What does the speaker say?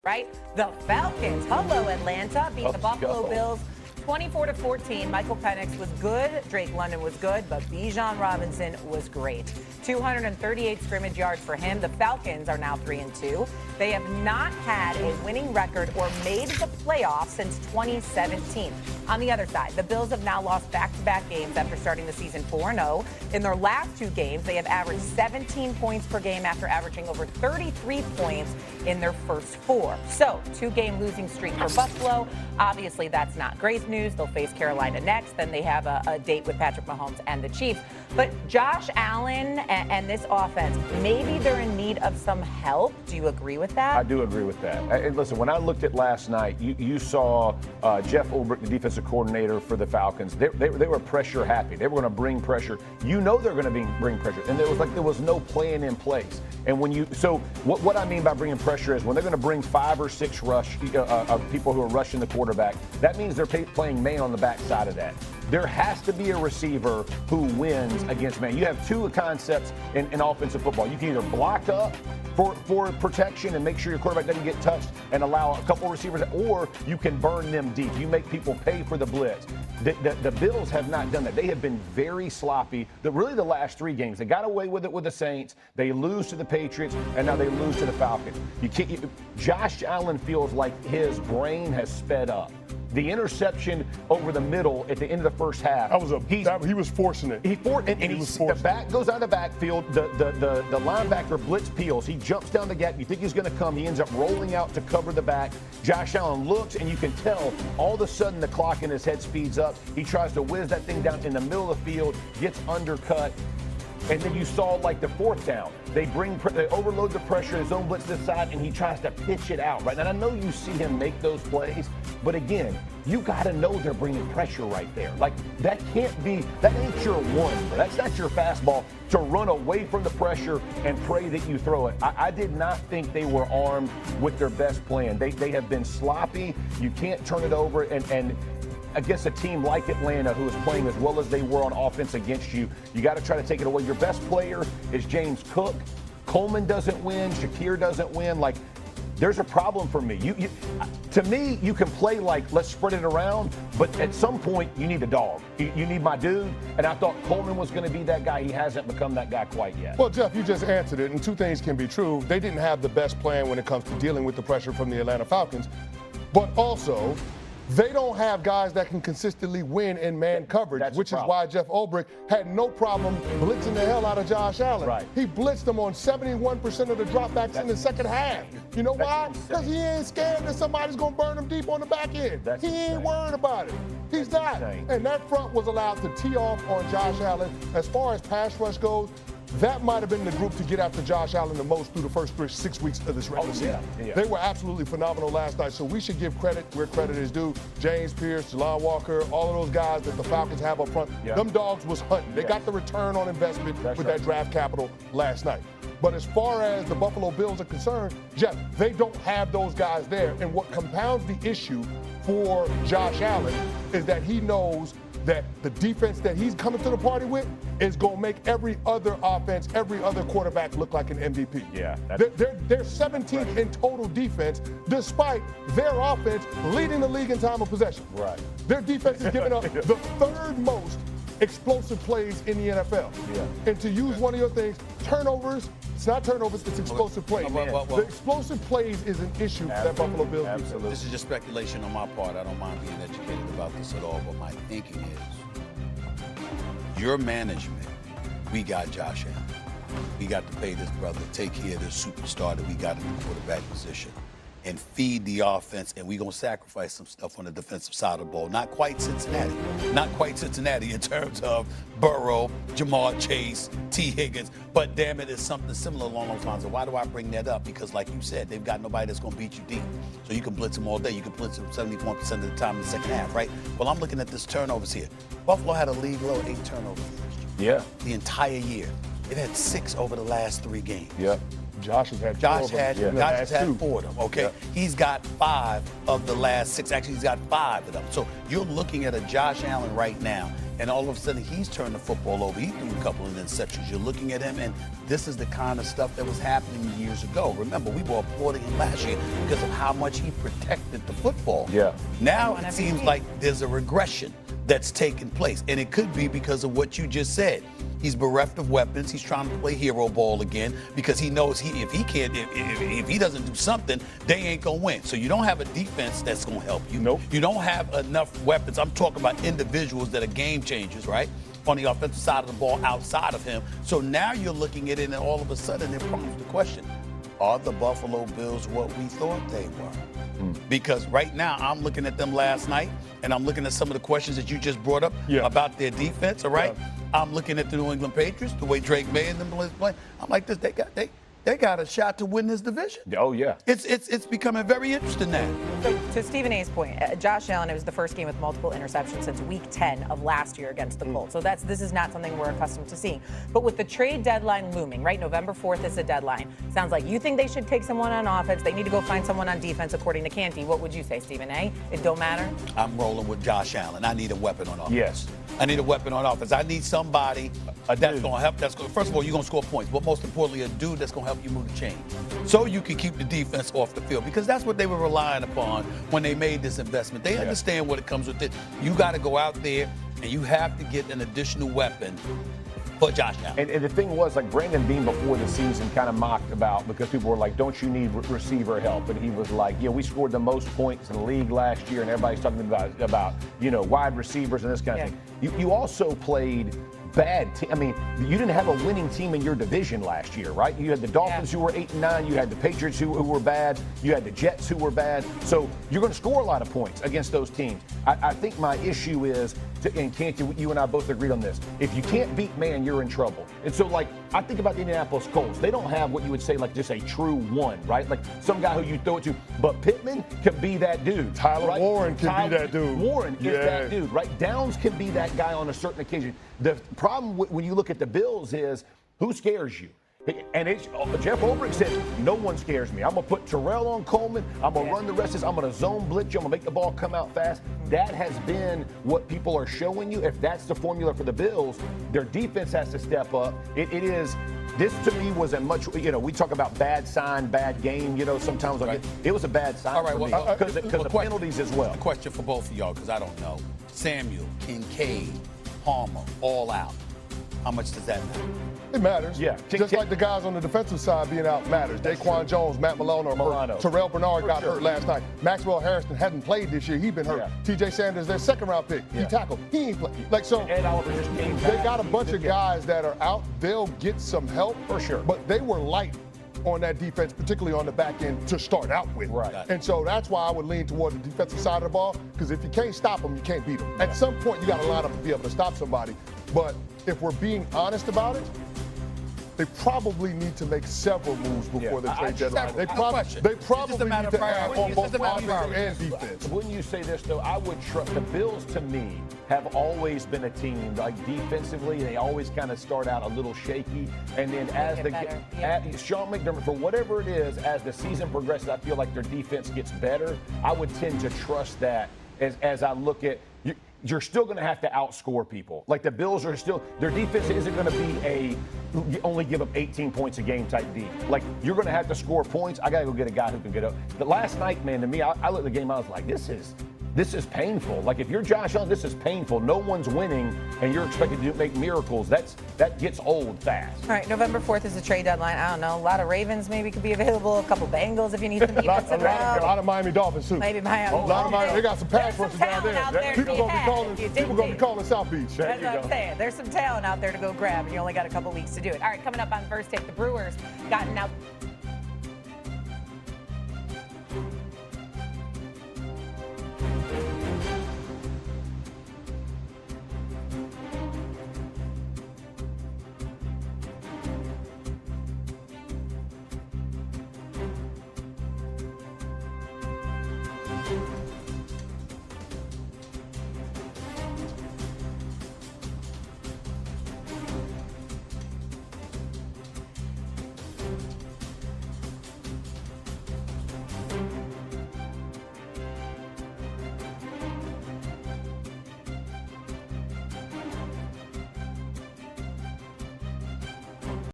Right? The Falcons, hello Atlanta, beat the Buffalo Bills 24-14. Michael Penix was good, Drake London was good, but Bijan Robinson was great. 238 scrimmage yards for him. The Falcons are now 3-2. They have not had a winning record or made the playoffs since 2017. On the other side, the Bills have now lost back-to-back games after starting the season 4-0. In their last two games, they have averaged 17 points per game after averaging over 33 points in their first four. So, two-game losing streak for Buffalo. Obviously, that's not great news. They'll face Carolina next. Then they have a date with Patrick Mahomes and the Chiefs. But Josh Allen and this offense, maybe they're in need of some help. Do you agree with that? I do agree with that. And listen, when I looked at last night, you saw Jeff Ulbrich, the defensive coordinator for the Falcons. They were pressure happy. They were going to bring pressure. You know they're going to bring pressure. And it was like there was no plan in place. And what I mean by bringing pressure is when they're going to bring 5 or 6 people who are rushing the quarterback, that means they're playing man on the backside of that. There has to be a receiver who wins against man. You have two concepts in offensive football. You can either block up for protection and make sure your quarterback doesn't get touched and allow a couple receivers, or you can burn them deep. You make people pay for the blitz. The Bills have not done that. They have been very sloppy. Really the last 3 games. They got away with it with the Saints. They lose to the Patriots, and now they lose to the Falcons. Josh Allen feels like his brain has sped up. The interception over the middle at the end of the first half. He was forcing it. The back goes out of the backfield. The linebacker blitz peels. He jumps down the gap. You think he's going to come. He ends up rolling out to cover the back. Josh Allen looks, and you can tell all of a sudden the clock in his head speeds up. He tries to whiz that thing down in the middle of the field, gets undercut. And then you saw like the 4th down. They overload the pressure, his own blitz to the side, and he tries to pitch it out, right? And I know you see him make those plays, but again, you got to know they're bringing pressure right there. Like, that ain't your one. That's not your fastball to run away from the pressure and pray that you throw it. I did not think they were armed with their best plan. They have been sloppy. You can't turn it over, and against a team like Atlanta, who is playing as well as they were on offense against you, you got to try to take it away. Your best player is James Cook. Coleman doesn't win. Shakir doesn't win. Like, there's a problem for me. To me, you can play like, let's spread it around, but at some point, you need a dog. You need my dude, and I thought Coleman was going to be that guy. He hasn't become that guy quite yet. Well, Jeff, you just answered it, and 2 things can be true. They didn't have the best plan when it comes to dealing with the pressure from the Atlanta Falcons, but also, they don't have guys that can consistently win in man coverage, which is why Jeff Ulbrich had no problem blitzing the hell out of Josh Allen. Right. He blitzed him on 71% of the dropbacks in the second half. You know why? Because he ain't scared that somebody's going to burn him deep on the back end. He ain't worried about it. He's not. And that front was allowed to tee off on Josh Allen. As far as pass rush goes, that might have been the group to get after Josh Allen the most through the first 6 weeks of this regular season. Yeah. They were absolutely phenomenal last night, so we should give credit where credit is due. James Pierce, Jelon Walker, all of those guys that the Falcons have up front, them dogs was hunting. They got the return on investment with that draft capital last night. But as far as the Buffalo Bills are concerned, Jeff, they don't have those guys there. And what compounds the issue for Josh Allen is that he knows that the defense that he's coming to the party with is going to make every other offense, every other quarterback look like an MVP. Yeah. They're 17th in total defense, despite their offense leading the league in time of possession. Right. Their defense is giving up the 3rd most explosive plays in the NFL. Yeah. And to use one of your things, turnovers, it's not turnovers, it's explosive plays. The explosive plays is an issue for that Buffalo Bills defense. This is just speculation on my part. I don't mind being educated about this at all, but my thinking is your management, we got Josh Allen. We got to pay this brother, take care of this superstar that we got in the quarterback position, and feed the offense, and we're going to sacrifice some stuff on the defensive side of the ball. Not quite Cincinnati. Not quite Cincinnati in terms of Burrow, Jamar Chase, T. Higgins, but damn it, it's something similar along those lines. And why do I bring that up? Because like you said, they've got nobody that's going to beat you deep. So you can blitz them all day. You can blitz them 71% of the time in the second half, right? Well, I'm looking at this turnovers here. Buffalo had a league low 8 turnovers. Yeah. The entire year. They've had 6 over the last 3 games. Yep. Josh has had 4 of them, okay? Yep. He's got 5 of the last 6. Actually, he's got 5 of them. So you're looking at a Josh Allen right now and all of a sudden he's turned the football over. He threw a couple of interceptions. You're looking at him, and this is the kind of stuff that was happening years ago. Remember, we were applauding him last year because of how much he protected the football. Yeah. Now it seems like there's a regression that's taking place, and it could be because of what you just said. He's bereft of weapons. He's trying to play hero ball again because he knows if he doesn't do something, they ain't gonna win. So you don't have a defense that's gonna help you. Nope. You don't have enough weapons. I'm talking about individuals that are game changers, right? On the offensive side of the ball, outside of him. So now you're looking at it, and all of a sudden it prompts the question: are the Buffalo Bills what we thought they were? Because right now I'm looking at them last night, and I'm looking at some of the questions that you just brought up about their defense. All right. Yeah. I'm looking at the New England Patriots, the way Drake May and them playing. I'm like, this, they got a shot to win this division. Oh, yeah. It's becoming very interesting now. So to Stephen A's point, Josh Allen, it was the first game with multiple interceptions since week 10 of last year against the Colts. So this is not something we're accustomed to seeing. But with the trade deadline looming, right? November 4th is the deadline. Sounds like you think they should take someone on offense. They need to go find someone on defense, according to Canty. What would you say, Stephen A? It don't matter? I'm rolling with Josh Allen. I need a weapon on offense. Yes. I need a weapon on offense. I need somebody that's going to help. First of all, you're going to score points, but most importantly, a dude that's going to help you move the chain, so you can keep the defense off the field, because that's what they were relying upon when they made this investment. They understand what it comes with it. You got to go out there and you have to get an additional weapon for Josh Allen. And the thing was, like, Brandon Beane before the season kind of mocked about, because people were like, don't you need receiver help? And he was like, yeah, we scored the most points in the league last year, and everybody's talking about wide receivers and this kind of thing. You also played bad team. I mean, you didn't have a winning team in your division last year, right? You had the Dolphins who were 8-9. You had the Patriots who were bad. You had the Jets who were bad. So you're going to score a lot of points against those teams. I think my issue is, and Canty, you and I both agreed on this, if you can't beat man, you're in trouble. And so, like, I think about the Indianapolis Colts. They don't have what you would say, like, just a true one, right? Like some guy who you throw it to. But Pittman can be that dude. Tyler Warren can be that dude. Warren is that dude, right? Downs can be that guy on a certain occasion. The problem when you look at the Bills is, who scares you? And Jeff Ulbrich said, no one scares me. I'm going to put Terrell on Coleman. I'm going to run the rest of this. I'm going to zone blitz you. I'm going to make the ball come out fast. That has been what people are showing you. If that's the formula for the Bills, their defense has to step up. It is. This, to me, was a much, we talk about bad sign, bad game, sometimes. Right. It was a bad sign for me because the penalties as well. A question for both of y'all, because I don't know. Samuel, Kincaid, Palmer, all out. How much does that matter? It matters. Yeah. Just like the guys on the defensive side being out matters. Daquan Jones, Matt Milano are hurt. Terrell Bernard got hurt last night. Maxwell Harrison hadn't played this year. He's been hurt. Yeah. TJ Sanders, their second-round pick. He tackled. He ain't played. Ed Oliver just came back. They got a bunch of guys that are out. They'll get some help. For sure. But they were light on that defense, particularly on the back end, to start out with. Right. And so that's why I would lean toward the defensive side of the ball, because if you can't stop them, you can't beat them. At some point, you got to line up to be able to stop somebody. But if we're being honest about it, they probably need to make several moves before the trade deadline. They probably need to add on both offense and defense. Wouldn't you say this, though? I would trust the Bills, to me, have always been a team, like, defensively, they always kind of start out a little shaky. And then as Sean McDermott, for whatever it is, as the season progresses, I feel like their defense gets better. I would tend to trust that as I look at you're still going to have to outscore people. Like, the Bills are still, their defense isn't going to be you only give up 18 points a game type D. Like, you're going to have to score points. I got to go get a guy who can get up. But last night, man, to me, I looked at the game, I was like, this is painful. Like, if you're Josh Allen, this is painful. No one's winning, and you're expected to make miracles. That gets old fast. All right, November 4th is the trade deadline. I don't know. A lot of Ravens maybe could be available. A couple Bengals if you need some defensive help. A lot of Miami Dolphins, too. Maybe Miami. They got some pass rushers down there. People going to be calling South Beach. That's what I'm saying. There's some talent out there to go grab, and you only got a couple weeks to do it. All right, coming up on First Take, the Brewers gotten out